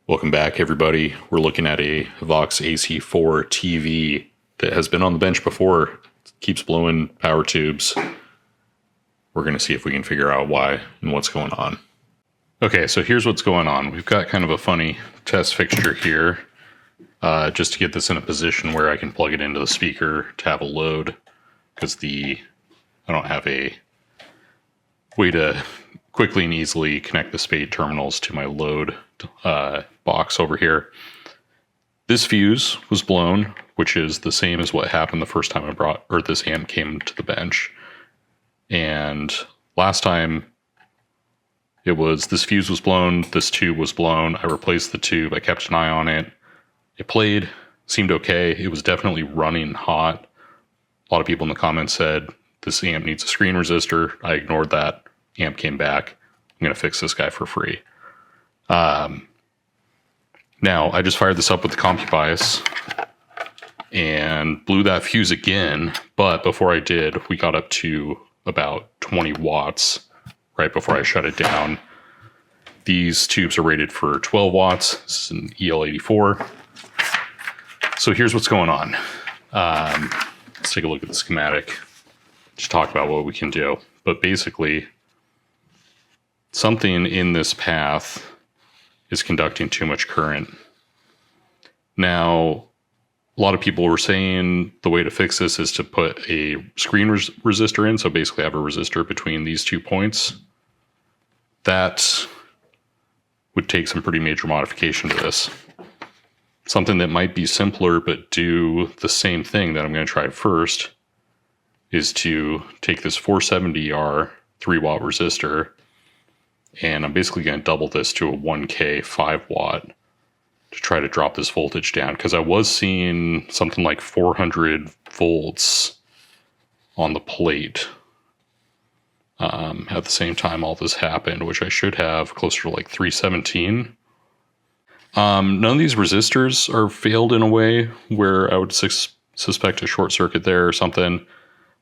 Welcome back, everybody. We're looking at a Vox AC4TV that has been on the bench before. It keeps blowing power tubes. We're going to see if we can figure out why and what's going on. Okay, so here's what's going on. We've got kind of a funny test fixture here, just to get this in a position where I can plug it into the speaker to have a load, because I don't have a way to quickly and easily connect the spade terminals to my load box over here. This fuse was blown, which is the same as what happened the first time this amp came to the bench. And last time it was this fuse was blown, this tube was blown. I replaced the tube. I kept an eye on it. It played, seemed okay. It was definitely running hot. A lot of people in the comments said this amp needs a screen resistor. I ignored that. Amp came back. I'm going to fix this guy for free. Now, I just fired this up with the CompuBias and blew that fuse again, but before I did, we got up to about 20 watts right before I shut it down. These tubes are rated for 12 watts. This is an EL84. So here's what's going on. Let's take a look at the schematic. Just talk about what we can do. But basically, something in this path is conducting too much current. Now, a lot of people were saying the way to fix this is to put a screen resistor in. So basically have a resistor between these 2 points. That would take some pretty major modification to this. Something that might be simpler but do the same thing that I'm going to try first is to take this 470R 3-watt resistor, and I'm basically going to double this to a 1K 5-watt to try to drop this voltage down, because I was seeing something like 400 volts on the plate at the same time all this happened, which I should have closer to like 317. None of these resistors are failed in a way where I would suspect a short circuit there or something.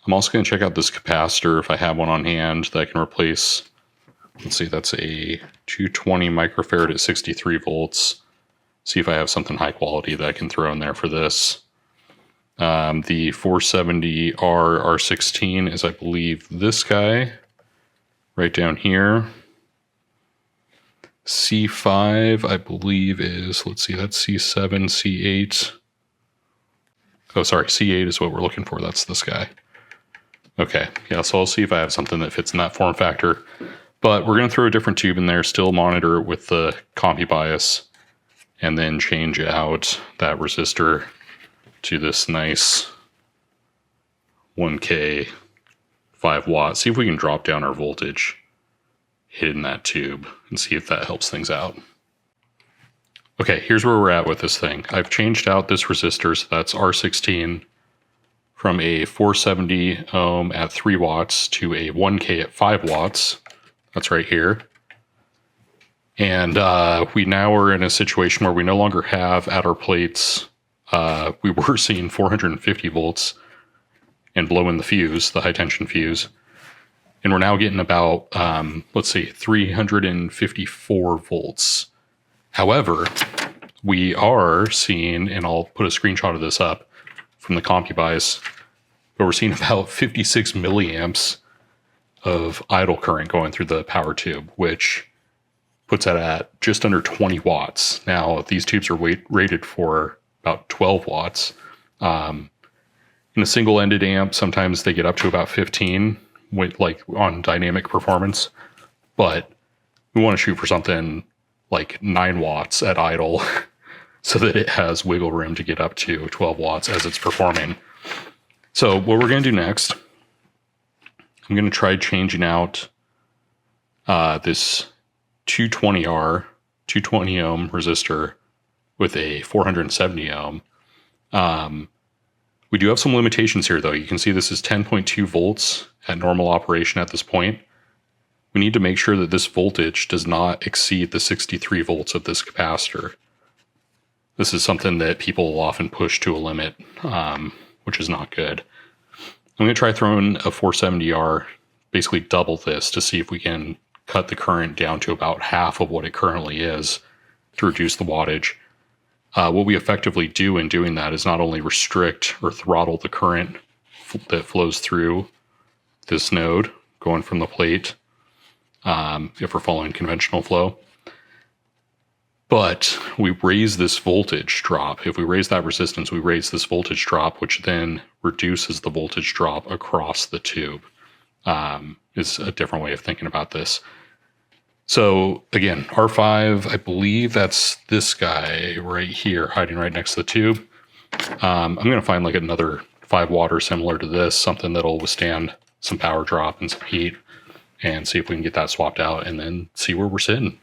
I'm also going to check out this capacitor if I have one on hand that I can replace. Let's see, that's a 220 microfarad at 63 volts. See if I have something high quality that I can throw in there for this. The 470R R16 is, I believe, this guy right down here. C5, I believe, is, let's see, that's C7, C8. Oh, sorry, C8 is what we're looking for. That's this guy. Okay, yeah, so I'll see if I have something that fits in that form factor. But we're going to throw a different tube in there, still monitor it with the CompuBias, and then change out that resistor to this nice 1K 5-watt. See if we can drop down our voltage hidden that tube and see if that helps things out. Okay, here's where we're at with this thing. I've changed out this resistor, so that's R16, from a 470 ohm at 3 watts to a 1K at 5 watts. That's right here. And we now are in a situation where we no longer have at our plates, we were seeing 450 volts and blowing the fuse, the high tension fuse. And we're now getting about, let's see, 354 volts. However, we are seeing, and I'll put a screenshot of this up from the CompuBias, but we're seeing about 56 milliamps of idle current going through the power tube, which puts it at just under 20 watts. Now, these tubes are rated for about 12 watts. In a single-ended amp, sometimes they get up to about 15, like on dynamic performance, but we want to shoot for something like 9 watts at idle so that it has wiggle room to get up to 12 watts as it's performing. So what we're going to do next, I'm going to try changing out this 220R, 220 ohm resistor with a 470 ohm. We do have some limitations here, though. You can see this is 10.2 volts at normal operation at this point. We need to make sure that this voltage does not exceed the 63 volts of this capacitor. This is something that people will often push to a limit, which is not good. I'm going to try throwing a 470R, basically double this, to see if we can cut the current down to about half of what it currently is, to reduce the wattage. What we effectively do in doing that is not only restrict or throttle the current that flows through this node going from the plate, if we're following conventional flow, but we raise this voltage drop. If we raise that resistance, we raise this voltage drop, which then reduces the voltage drop across the tube. Is a different way of thinking about this. So again, R5, I believe that's this guy right here, hiding right next to the tube. I'm going to find like another 5 watt or similar to this, something that'll withstand some power drop and some heat, and see if we can get that swapped out and then see where we're sitting.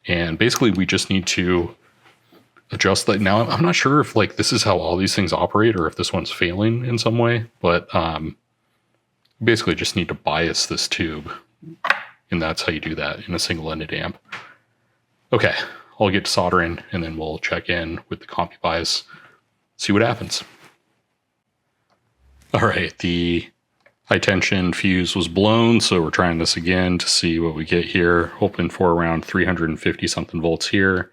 And basically we just need to adjust that. Now, I'm not sure if like this is how all these things operate or if this one's failing in some way, but basically just need to bias this tube. And that's how you do that in a single-ended amp. Okay, I'll get to soldering and then we'll check in with the compu bias, see what happens. All right, the high tension fuse was blown, so we're trying this again to see what we get here. Hoping for around 350 something volts here.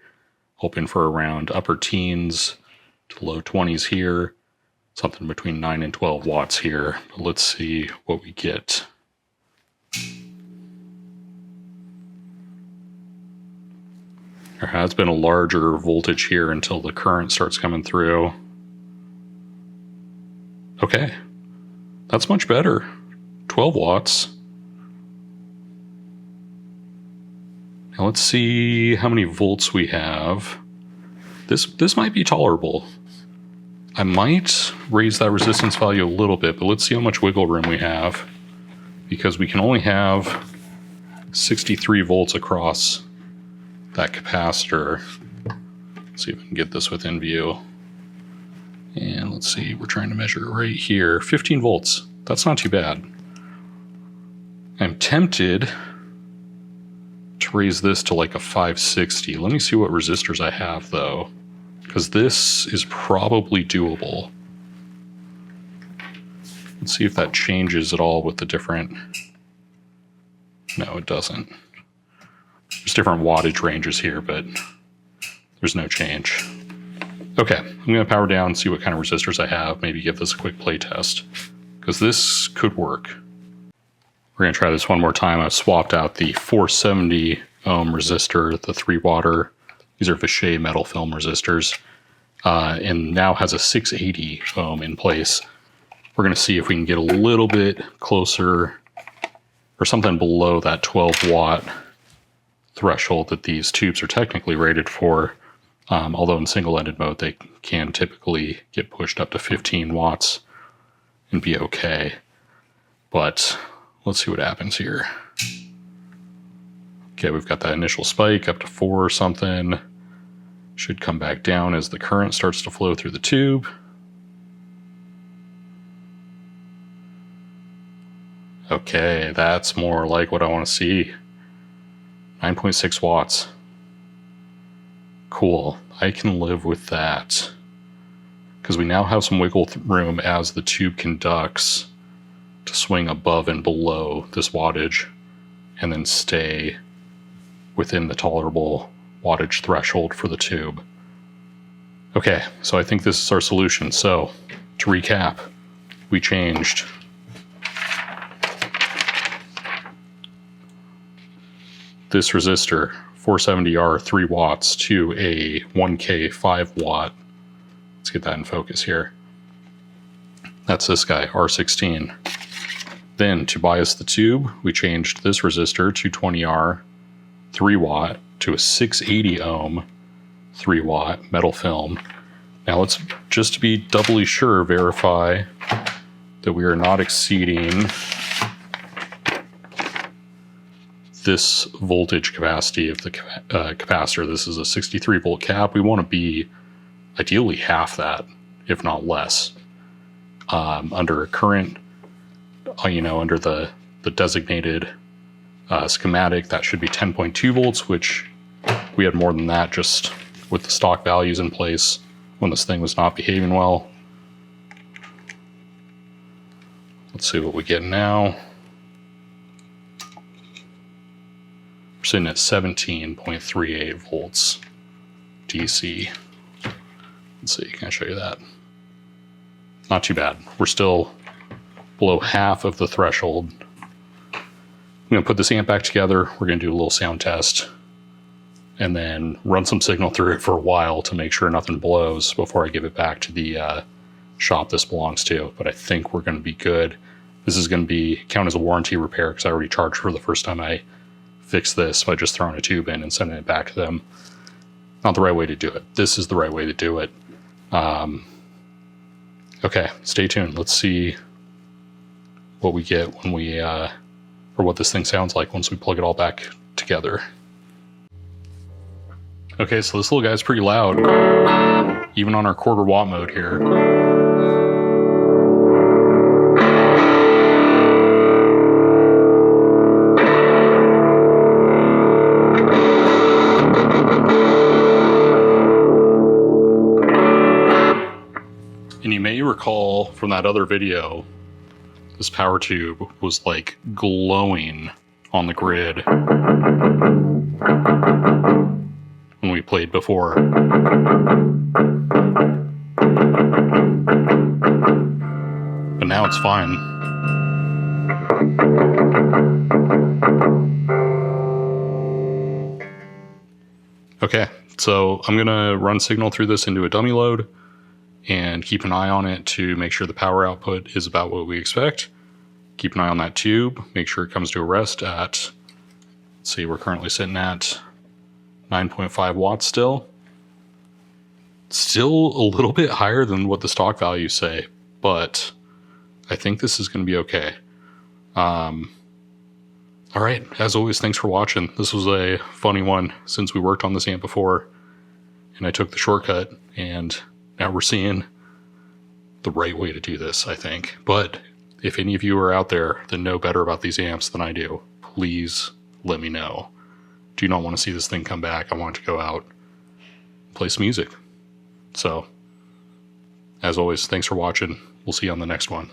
Hoping for around upper teens to low 20s here. Something between 9 and 12 watts here. But let's see what we get. There has been a larger voltage here until the current starts coming through. Okay, that's much better. 12 watts. Now let's see how many volts we have. This might be tolerable. I might raise that resistance value a little bit, but let's see how much wiggle room we have, because we can only have 63 volts across that capacitor. Let's see if we can get this within view. And let's see, we're trying to measure right here. 15 volts. That's not too bad. I'm tempted to raise this to like a 560. Let me see what resistors I have though, because this is probably doable. Let's see if that changes at all with the different... No, it doesn't. There's different wattage ranges here, but there's no change. Okay, I'm going to power down, see what kind of resistors I have, maybe give this a quick play test, because this could work. We're going to try this one more time. I've swapped out the 470 ohm resistor, the 3 watt. These are Vichet metal film resistors, and now has a 680 ohm in place. We're going to see if we can get a little bit closer or something below that 12 watt threshold that these tubes are technically rated for, although in single-ended mode they can typically get pushed up to 15 watts and be okay. But let's see what happens here. Okay, we've got that initial spike up to 4 or something. Should come back down as the current starts to flow through the tube. Okay, that's more like what I want to see. 9.6 watts. Cool. I can live with that. Because we now have some wiggle room as the tube conducts to swing above and below this wattage and then stay within the tolerable wattage threshold for the tube. Okay, so I think this is our solution. So, to recap, we changed this resistor, 470R 3 watts, to a 1K 5 watt. Let's get that in focus here. That's this guy, R16. Then to bias the tube, we changed this resistor, 220R 3 watt, to a 680 ohm 3 watt metal film. Now let's, just to be doubly sure, verify that we are not exceeding this voltage capacity of the capacitor. This is a 63 volt cap. We want to be ideally half that, if not less. Under a current, under the designated schematic, that should be 10.2 volts, which we had more than that just with the stock values in place when this thing was not behaving well. Let's see what we get now. We're sitting at 17.38 volts. DC. Let's see, can I show you that? Not too bad. We're still below half of the threshold. I'm going to put this amp back together. We're going to do a little sound test and then run some signal through it for a while to make sure nothing blows before I give it back to the shop this belongs to. But I think we're going to be good. This is going to count as a warranty repair because I already charged for the first time I fixed this by just throwing a tube in and sending it back to them. Not the right way to do it. This is the right way to do it. Okay, stay tuned. Let's see what we get when we, or what this thing sounds like once we plug it all back together. Okay, so this little guy's pretty loud, even on our 1/4 watt mode here. And you may recall from that other video, this power tube was like glowing on the grid when we played before. But now it's fine. Okay, so I'm gonna run signal through this into a dummy load and keep an eye on it to make sure the power output is about what we expect. Keep an eye on that tube, make sure it comes to a rest at, let's see, we're currently sitting at 9.5 watts still. Still a little bit higher than what the stock values say, but I think this is going to be okay. All right, as always, thanks for watching. This was a funny one since we worked on this amp before and I took the shortcut, and now we're seeing the right way to do this, I think. But if any of you are out there that know better about these amps than I do, please let me know. Do not want to see this thing come back. I want it to go out and play some music. So, as always, thanks for watching. We'll see you on the next one.